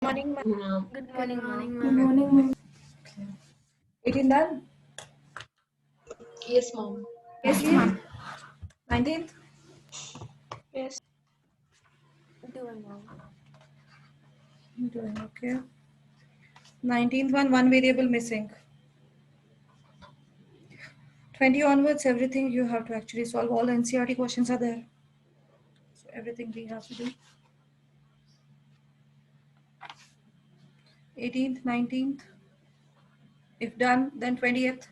Morning, ma'am. Good Good morning, morning, ma'am. ma'am. Good morning, ma'am. Okay. 18 done? Yes, ma'am. Yes, 19th? ma'am. 19th? Yes. Doing, ma'am. Doing okay. 19th one variable missing. 20 onwards, everything you have to actually solve. All NCRT questions are there. So everything we have to do. 18th, 19th. If done, then 20th.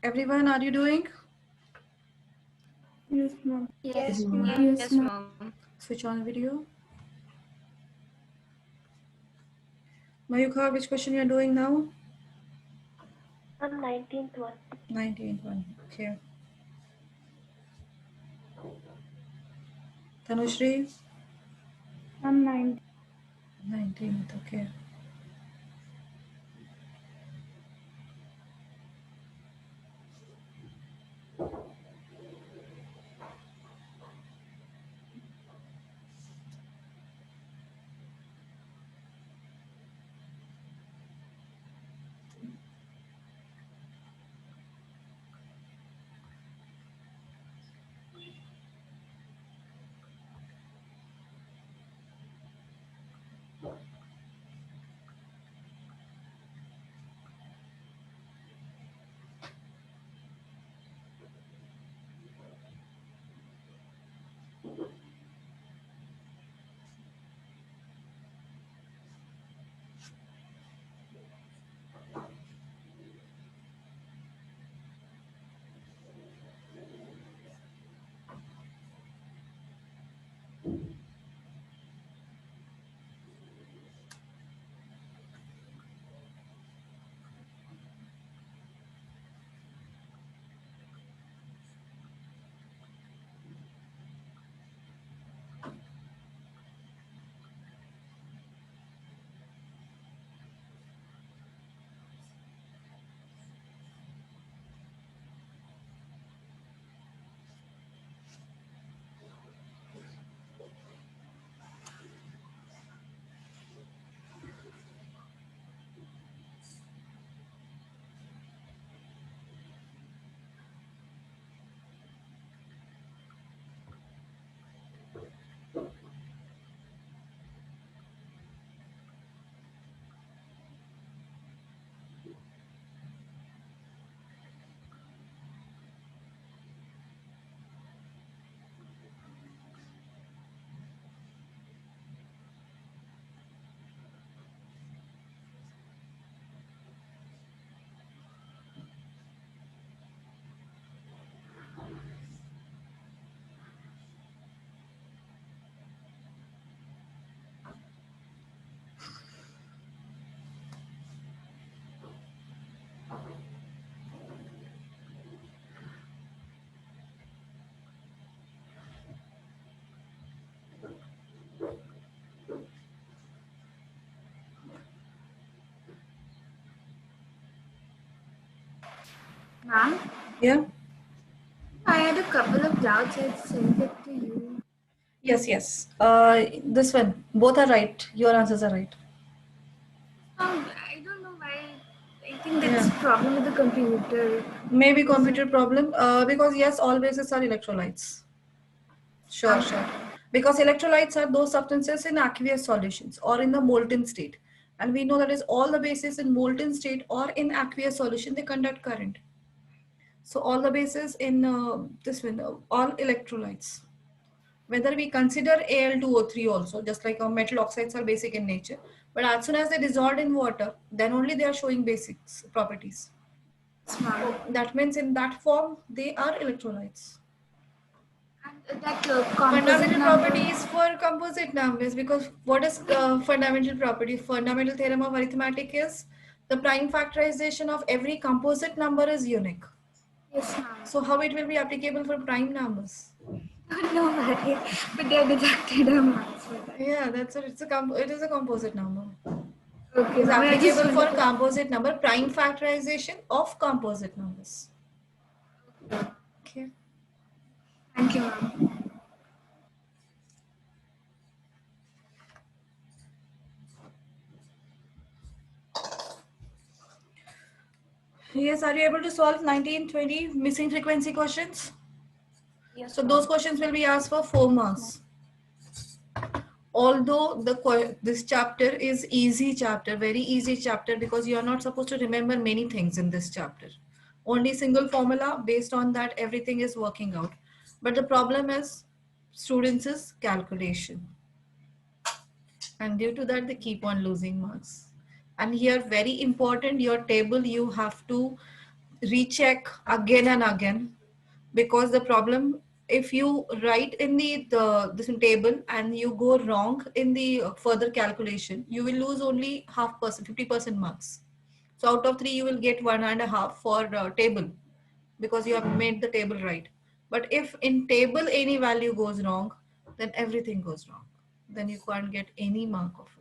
Everyone, are you doing? Yes, ma'am. Yes, Yes, ma'am. ma'am. Yes, ma'am. Switch on video. Mayukha, which question you are doing now? On 19th one. 19th one. Okay. Tanushri? I'm 9. 19th. Okay. Ma'am, Yeah? I had a couple of doubts. I sent it to you. Yes, yes. This one. Both are right. Your answers are right. I don't know why. I think that's Yeah. a problem with the computer. Maybe computer problem. Because yes, all bases are electrolytes. Sure, sure. Because electrolytes are those substances in aqueous solutions or in the molten state. And we know that is all the bases in molten state or in aqueous solution, they conduct current. So all the bases in this one, all electrolytes. Whether we consider Al2O3 also, just like our metal oxides are basic in nature. But as soon as they dissolved in water, then only they are showing basics properties. Yes, ma'am. So that means in that form, they are electrolytes. And that composite Fundamental number. property is for composite numbers because what is fundamental property? Fundamental theorem of arithmetic is the prime factorization of every composite number is unique. Yes, ma'am. So how it will be applicable for prime numbers? No worry. But they deducted a marks for that. Yeah, that's it. It is a composite number. It Okay, is ma'am. I just applicable for wanted to. composite number, prime factorization of composite numbers. Okay. Thank you, ma'am. Yes, are you able to solve 19, 20 missing frequency questions? Yes, So those ma'am. questions will be asked for 4 marks. Although this chapter is easy chapter, very easy chapter, because you are not supposed to remember many things in this chapter. Only single formula, based on that everything is working out. But the problem is students is calculation, and due to that they keep on losing marks. And here very important, your table you have to recheck again and again, because the problem, if you write in the this table and you go wrong in the further calculation, you will lose only half percent, 50% marks. So out of 3 you will get 1.5 for table, because you have made the table right. But if in table any value goes wrong, then everything goes wrong, then you can't get any mark of it.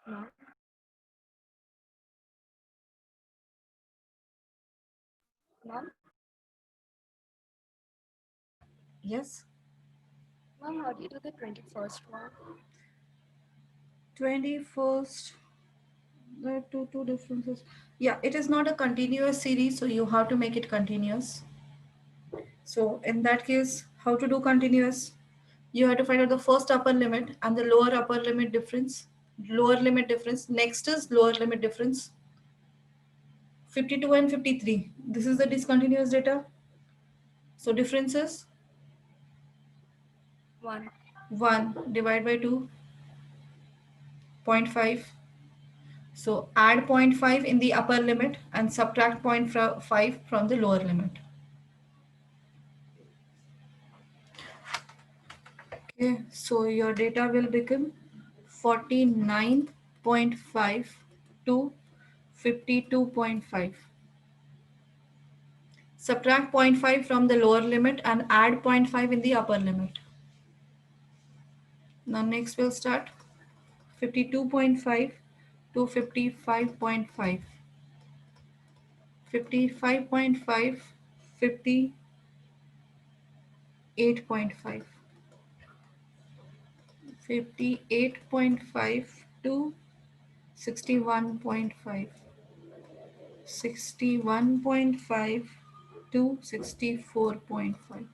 Ma'am, ma'am, Yes. ma'am, how do you do the 21st one? 21st, there are two differences. Yeah, it is not a continuous series, so you have to make it continuous. So in that case, how to do continuous? You have to find out the first upper limit and the lower upper limit difference. Lower limit difference. Next is lower limit difference. 52 and 53. This is the discontinuous data. So difference is 1. 1 divided by 2, 0.5. So add zero point 0.5 in the upper limit and subtract zero point 0.5 from the lower limit. Okay, so your data will become 49.5 to 52.5. Subtract zero point 0.5 from the lower limit and add zero point 0.5 in the upper limit. Now next we'll start 52.5 to 55.5. 55.5, 58.5. 58.5 to 61.5. 61.5 to 64.5.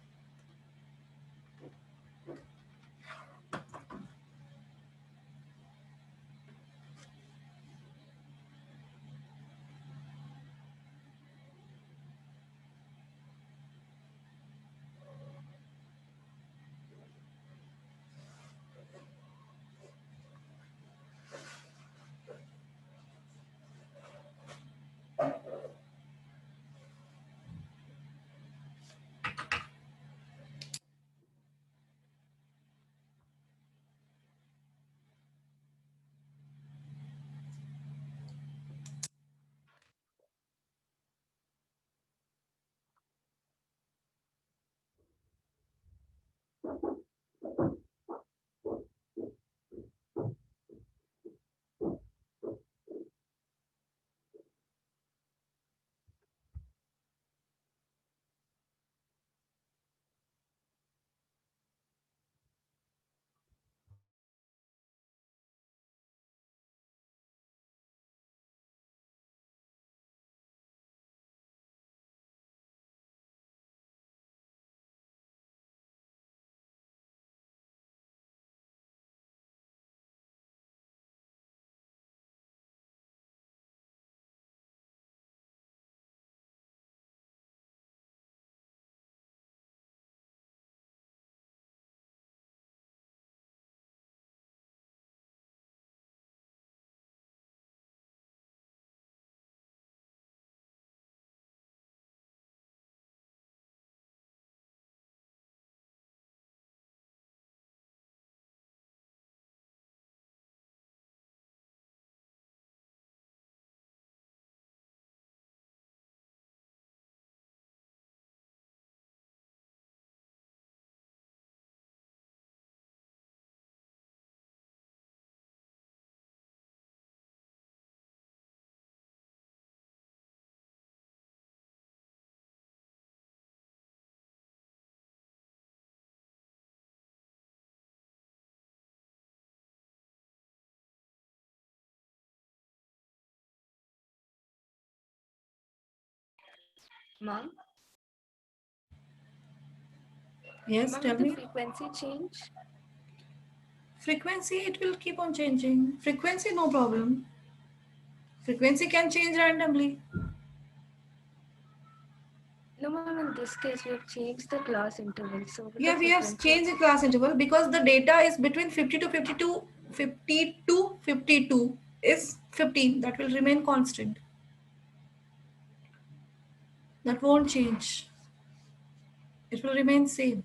Mom, Yes, mom, will tell the me. frequency change? Frequency, it will keep on changing. Frequency, no problem. Frequency can change randomly. No, mom, in this case, we have changed the class interval. So will the Yeah, we have frequency changed the also class change? interval because the data is between 50 to 52, 50 to 52 is 15. That will remain constant. That won't change. It will remain same.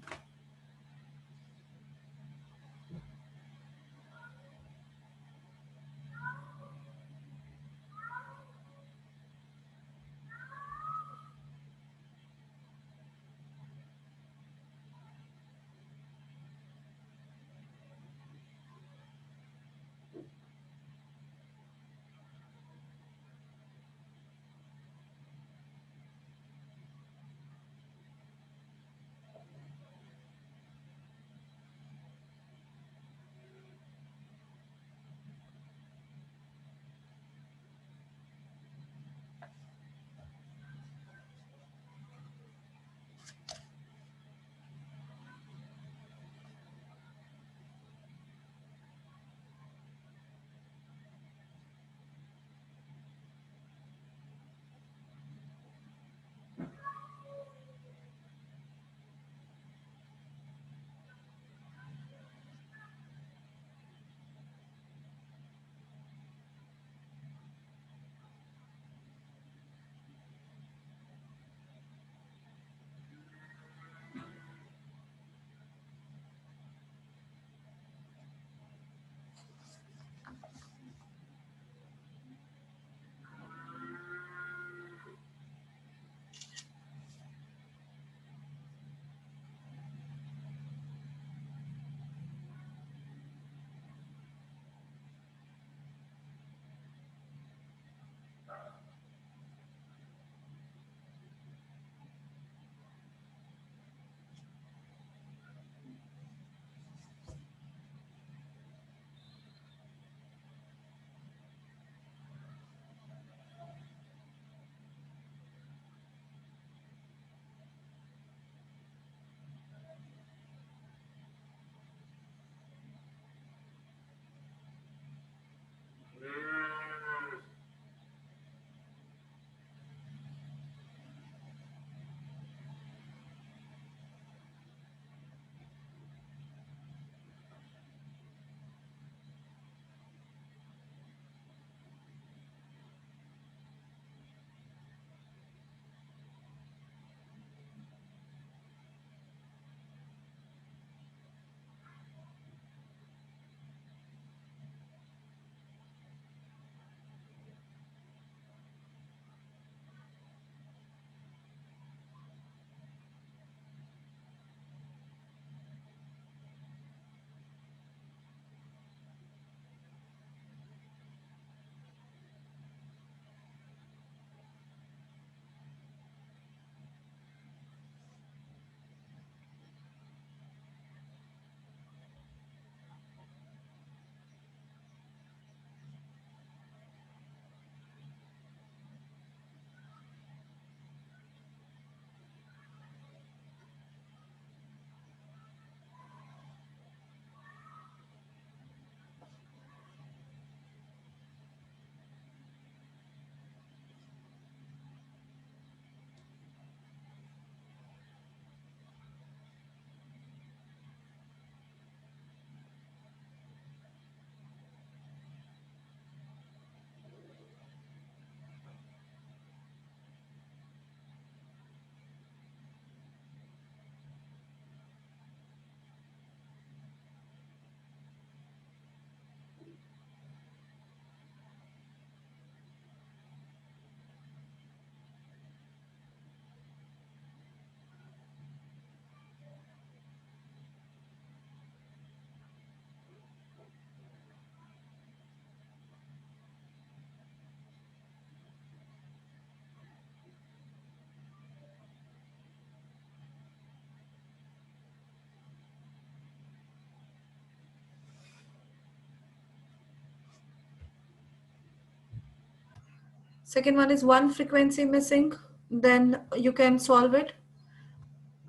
Second one is one frequency missing. then you can solve it.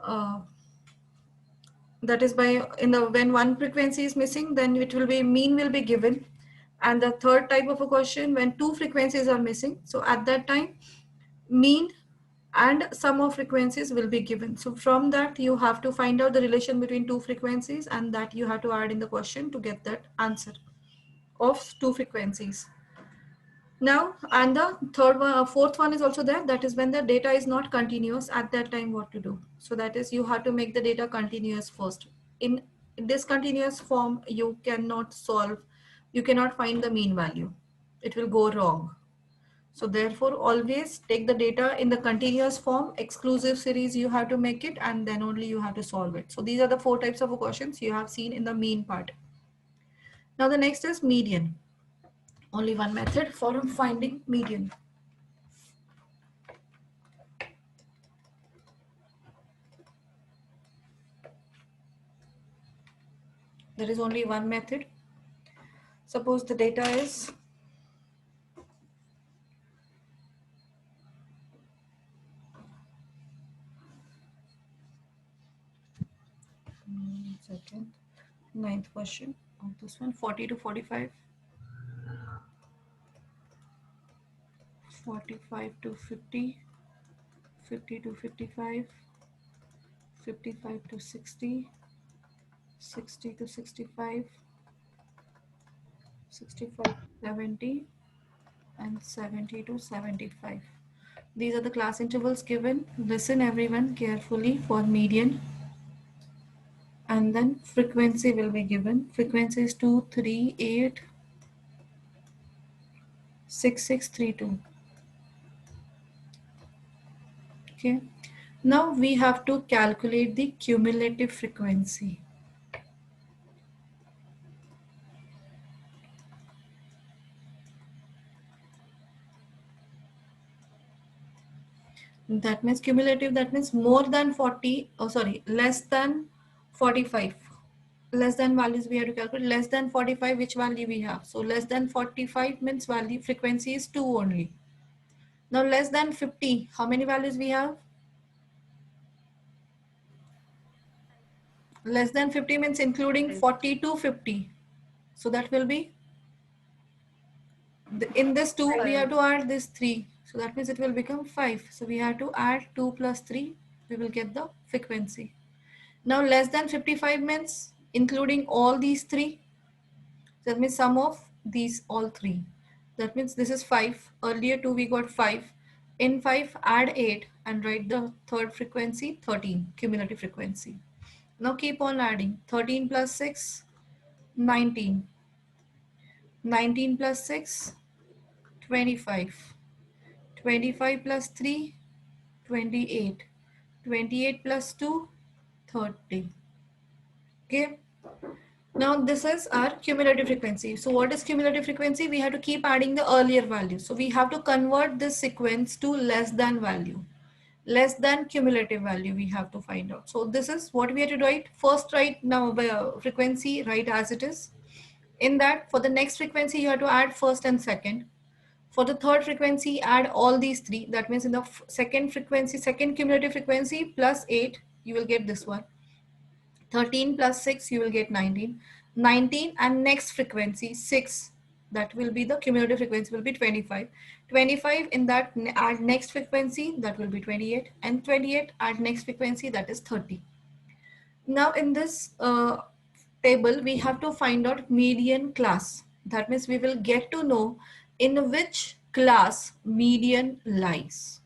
Uh, that is by in the when one frequency is missing, then it will be mean will be given. And the third type of a question, when two frequencies are missing, so at that time mean and sum of frequencies will be given. So from that you have to find out the relation between two frequencies, and that you have to add in the question to get that answer of two frequencies. Now, and the third one, fourth one is also there. That is when the data is not continuous. At that time, what to do? So that is you have to make the data continuous first. In discontinuous form, you cannot solve. You cannot find the mean value. It will go wrong. So therefore, always take the data in the continuous form. Exclusive series you have to make it, and then only you have to solve it. So these are the four types of questions you have seen in the mean part. Now the next is median. Only one method for finding median. There is only one method. Suppose the data is second, ninth question of this one, 40 to 45, 45 to 50, 50 to 55, 55 to 60, 60 to 65, 65 to 70, and 70 to 75. These are the class intervals given. Listen everyone carefully for median, and then frequency will be given. Frequency is 238 6632. Okay. Now we have to calculate the cumulative frequency. That means cumulative, that means more than 40, oh sorry, less than 45. Less than values we have to calculate. Less than 45, which value we have? So less than 45 means value frequency is 2 only. Now less than 50, how many values we have? Less than 50 means including 40 to 50. So that will be, in this 2 we have to add this 3, so that means it will become 5. So we have to add 2 plus 3, we will get the frequency. Now less than 55 means including all these 3, so that means sum of these all 3, that means this is 5. Earlier 2 we got 5. In 5 add 8 and write the third frequency 13, cumulative frequency. Now keep on adding. 13 plus 6, 19. 19 plus 6, 25. 25 plus 3, 28. 28 plus 2, 30. Okay. Now this is our cumulative frequency. So what is cumulative frequency? We have to keep adding the earlier value. So we have to convert this sequence to less than value. Less than cumulative value we have to find out. So this is what we have to write. First write now frequency, write as it is. In that, for the next frequency you have to add first and second. For the third frequency, add all these 3. That means in the second frequency, second cumulative frequency plus 8, you will get this one. 13 plus 6, you will get 19. 19 and next frequency 6. That will be the cumulative frequency will be 25. 25 in that add next frequency, that will be 28. And 28 add next frequency, that is 30. Now in this table, we have to find out median class. That means we will get to know in which class median lies.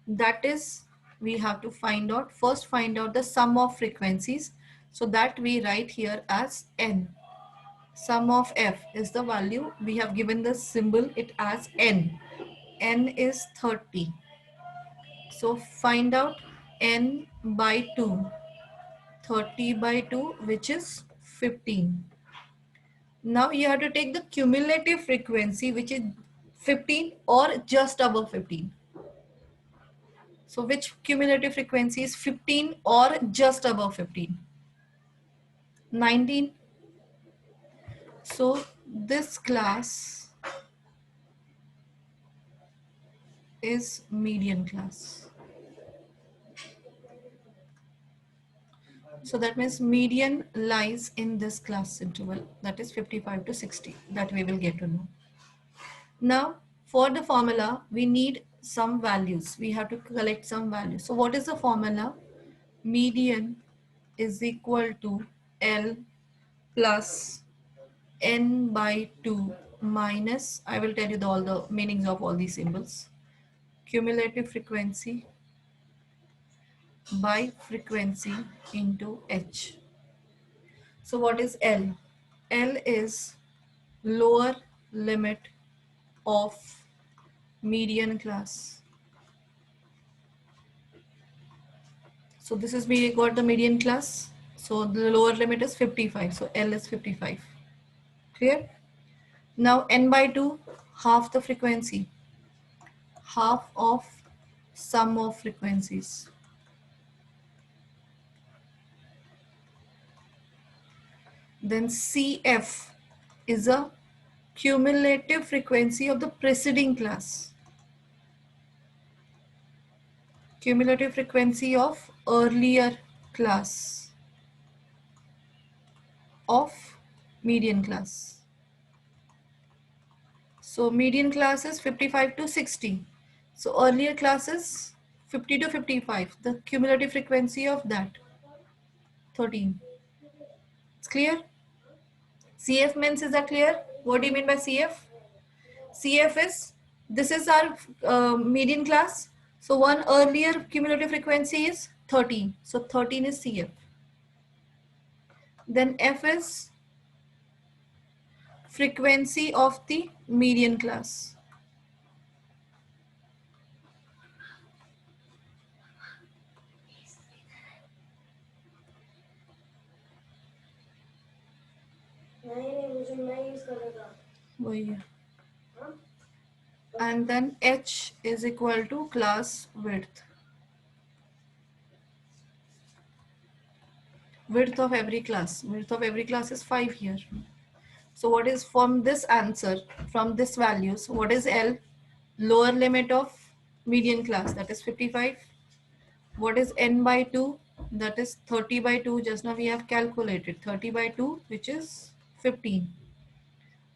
That is, we have to find out, first find out the sum of frequencies. So that we write here as n. Sum of f is the value. We have given the symbol it as n. N is 30. So find out n by 2. 30 by 2, which is 15. Now you have to take the cumulative frequency, which is 15 or just above 15. So which cumulative frequency is 15 or just above 15? 19. So this class is median class. So that means median lies in this class interval, that is 55 to 60, that we will get to know. Now, for the formula, we need some values. We have to collect some values. So what is the formula? Median is equal to L plus N by 2 minus, I will tell you all the meanings of all these symbols, cumulative frequency by frequency into H. So what is L? L is lower limit of median class. So this is we got the median class. So the lower limit is 55. So L is 55. Clear? Now N by 2, half the frequency, half of sum of frequencies. Then CF is a cumulative frequency of the preceding class. Cumulative frequency of earlier class of median class. So median class is 55 to 60. So earlier classes 50 to 55. The cumulative frequency of that 13. It's clear? CF means, is that clear? What do you mean by CF? CF is, this is our median class. So one earlier cumulative frequency is 13. So 13 is CF. Then F is frequency of the median class. वही है. And then H is equal to class width. Width of every class. Width of every class is 5 here. So what is from this answer, from this values, what is L? Lower limit of median class, that is 55. What is N by 2? That is 30 by 2. Just now we have calculated 30 by 2, which is 15.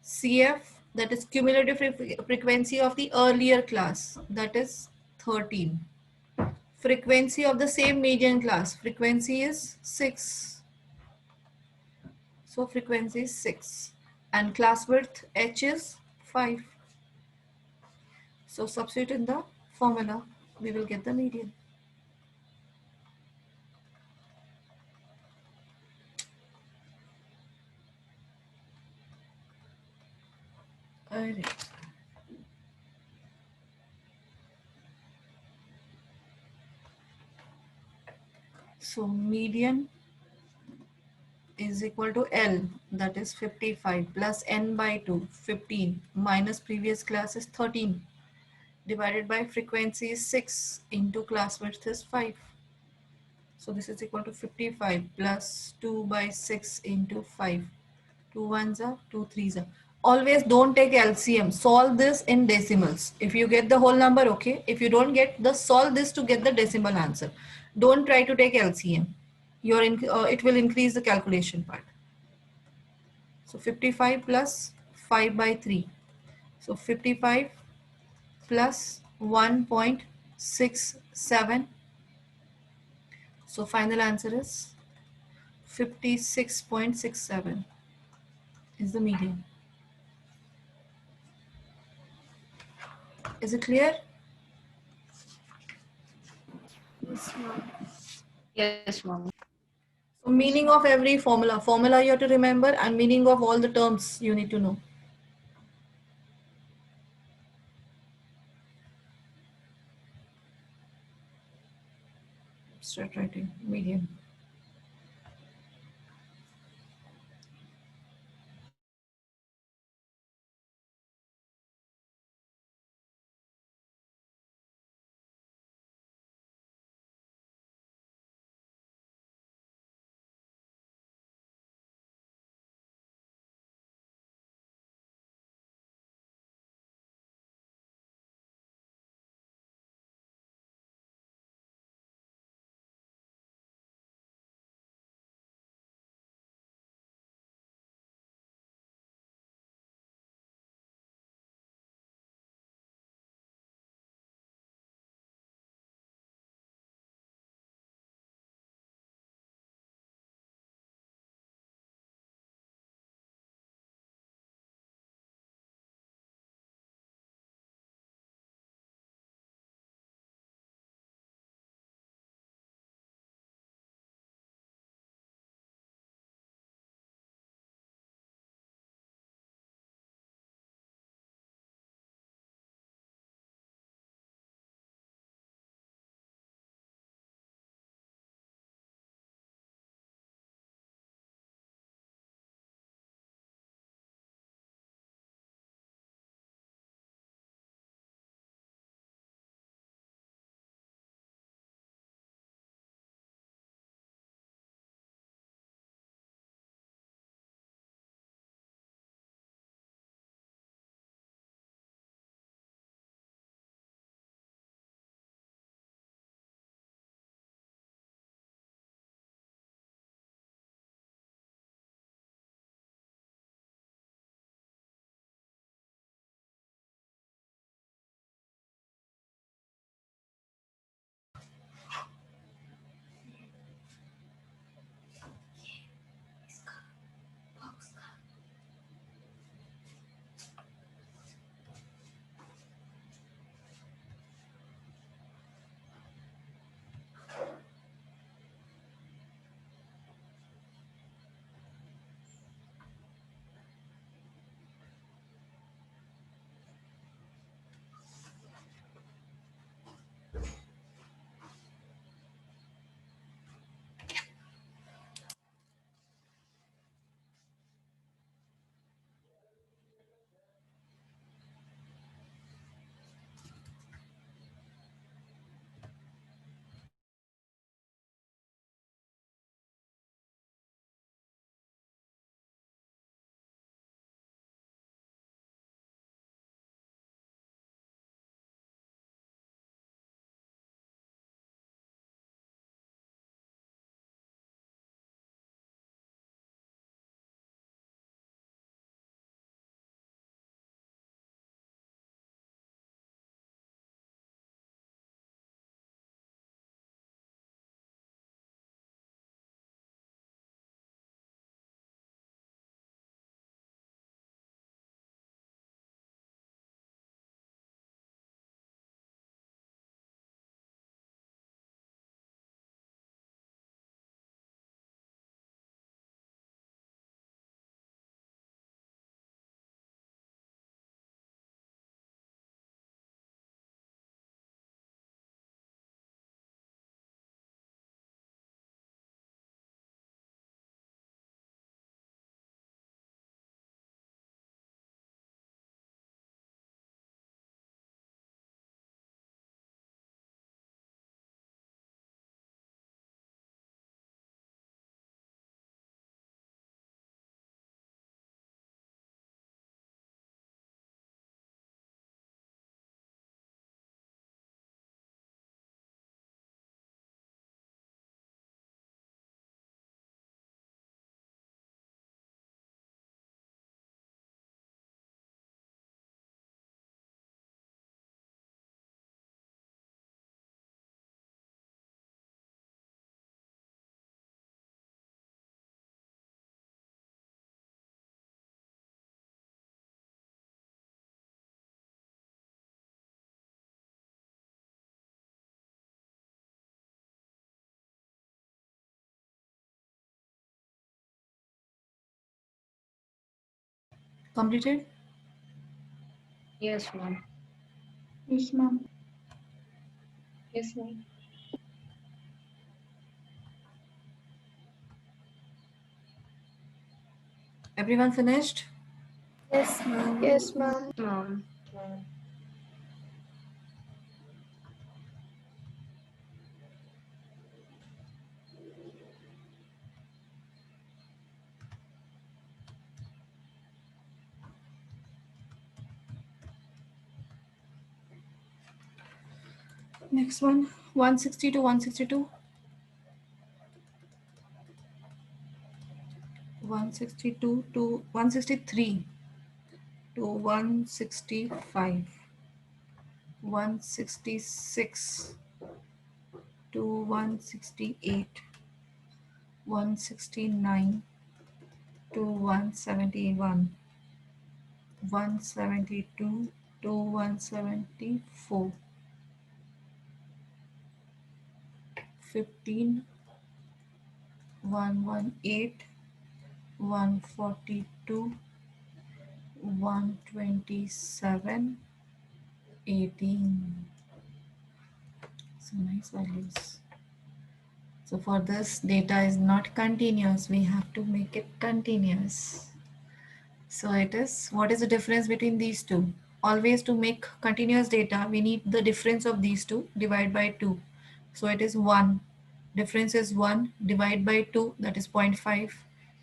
CF, that is cumulative frequency of the earlier class, that is 13. Frequency of the same median class, frequency is 6. So frequency is 6. And class width H is 5. So substitute in the formula, we will get the median. Alright. So median is equal to L, that is 55, plus N by 2, 15, minus previous class is 13, divided by frequency is 6, into class width is 5. So this is equal to 55 plus 2 by 6 into 5. 2 ones are 2 threes are. Always don't take LCM. Solve this in decimals. If you get the whole number, okay. If you don't get, the solve this to get the decimal answer. Don't try to take LCM. It will increase the calculation part. So 55 plus 5 by 3. So 55 plus 1.67. So final answer is 56.67 is the median. Is it clear? Yes, ma'am. Yes, mom. So meaning of every formula. Formula you have to remember, and meaning of all the terms you need to know. Start writing median. Completed? Yes, ma'am. Yes, ma'am. Yes, ma'am. Everyone finished? Yes, ma'am. Yes, ma'am. Next one, 160 to 162. 162 to 163 to 165. 166 to 168. 169 to 171. 172 to 174. 15, 118, 142, 127, 18. So nice values. So for this, data is not continuous. We have to make it continuous. So it is, what is the difference between these two? Always to make continuous data, we need the difference of these two, divide by 2. So it is 1. Difference is 1, divide by 2, that is 0.5.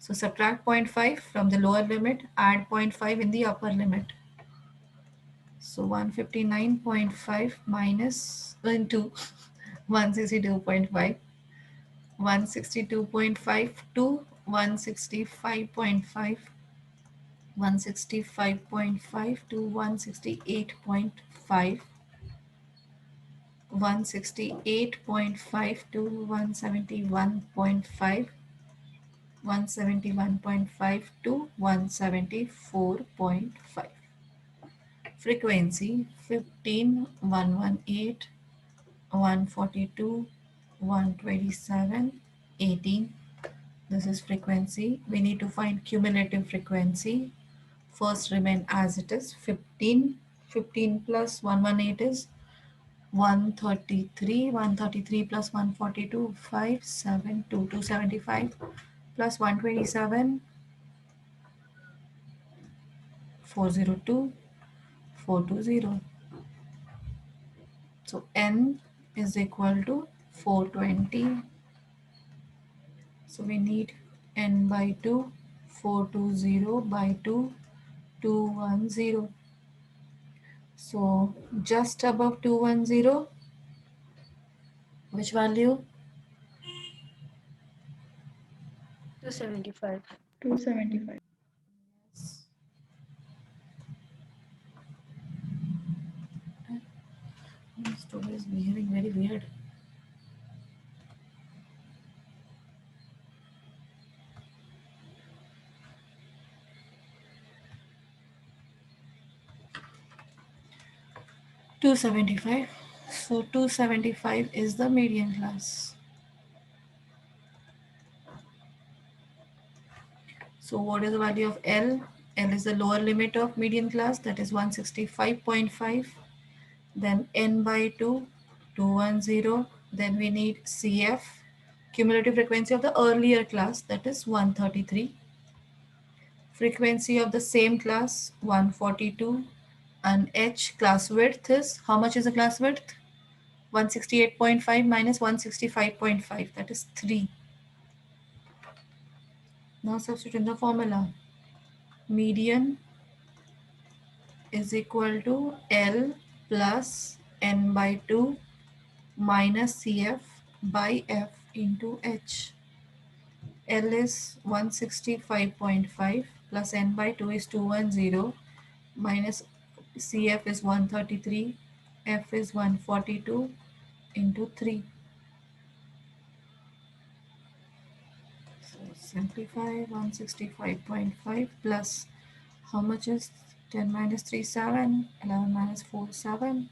So subtract zero point 0.5 from the lower limit, add zero point 0.5 in the upper limit. So 159.5 minus into 162.5. 162.5 to 165.5. 165.5 to 168.5. 168.5 to 171.5. 171.5 to 174.5. Frequency 15, 118, 142, 127, 18. This is frequency. We need to find cumulative frequency. First remain as it is 15. 15 plus 118 is 133. 133 plus 142, 572. 275 plus 127, 402, 420. So n is equal to 420. So we need n by 2, 420 by 2, 210. So just above 210, which value? 275. 275. This story is behaving very weird. 275. So 275 is the median class. So what is the value of L? L is the lower limit of median class, that is 165.5. Then N by 2, 210. Then we need CF, cumulative frequency of the earlier class, that is 133. Frequency of the same class, 142. And H, class width is, how much is the class width? 168.5 minus 165.5, that is 3. Now substitute in the formula. Median is equal to L plus N by 2 minus CF by F into H. L is 165.5 plus N by 2 is 210 minus CF is 133, F is 142 into 3. So simplify 165.5 plus how much is 10 minus 3 7, 11 minus 4 7,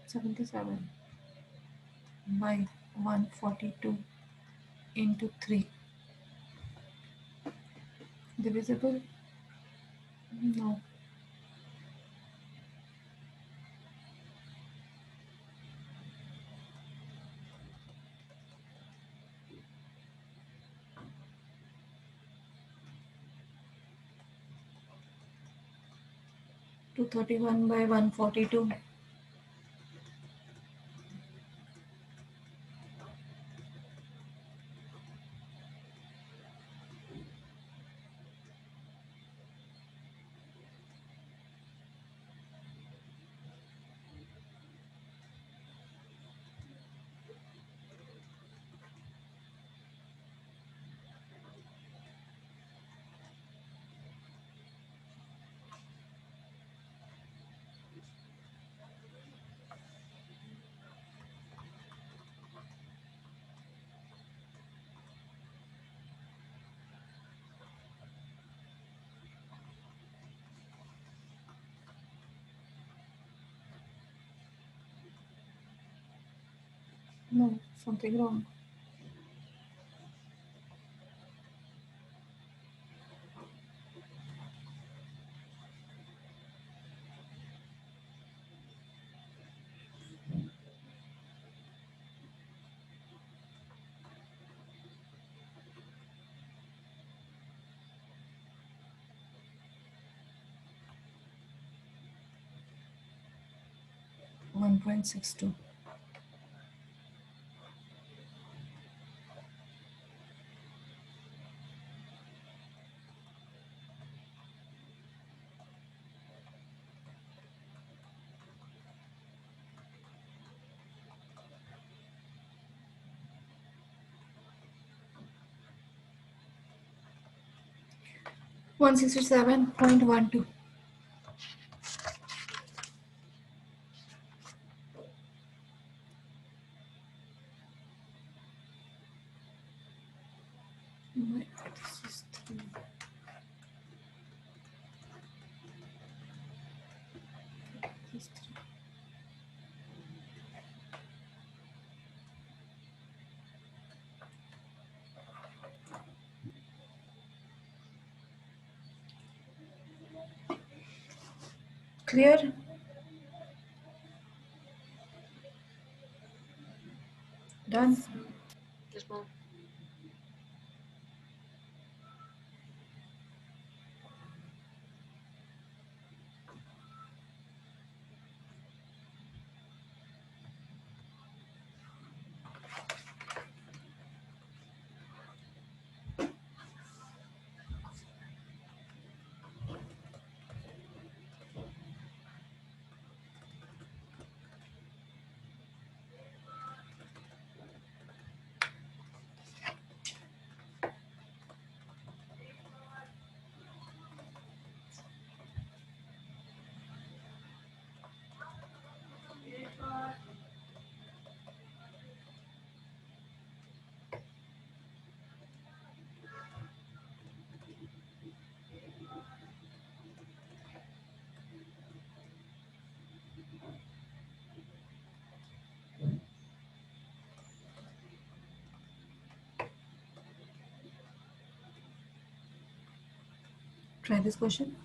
77 by 142 into 3. Divisible? No. 231 by 142. No, something wrong. 1.62. 167.12. Oh my God, this is 3. This is 3. Clear? Done. Yes, ma'am. Try this question.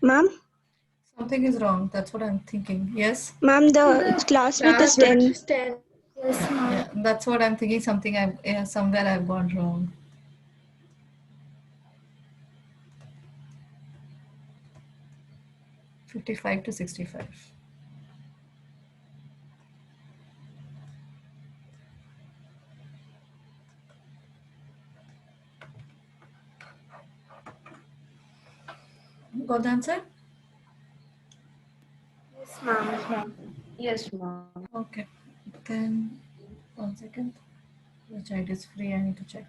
Ma'am? Something is wrong. That's what I'm thinking. Yes. Ma'am, the The class width is class width 10. is 10. Yes, Yeah, ma'am. that's what I'm thinking. Something I've somewhere I've gone wrong. 55 to 65. Got the answer? Yes, ma'am. Yes, ma'am. Okay. Then 1 second. The child is free. I need to check.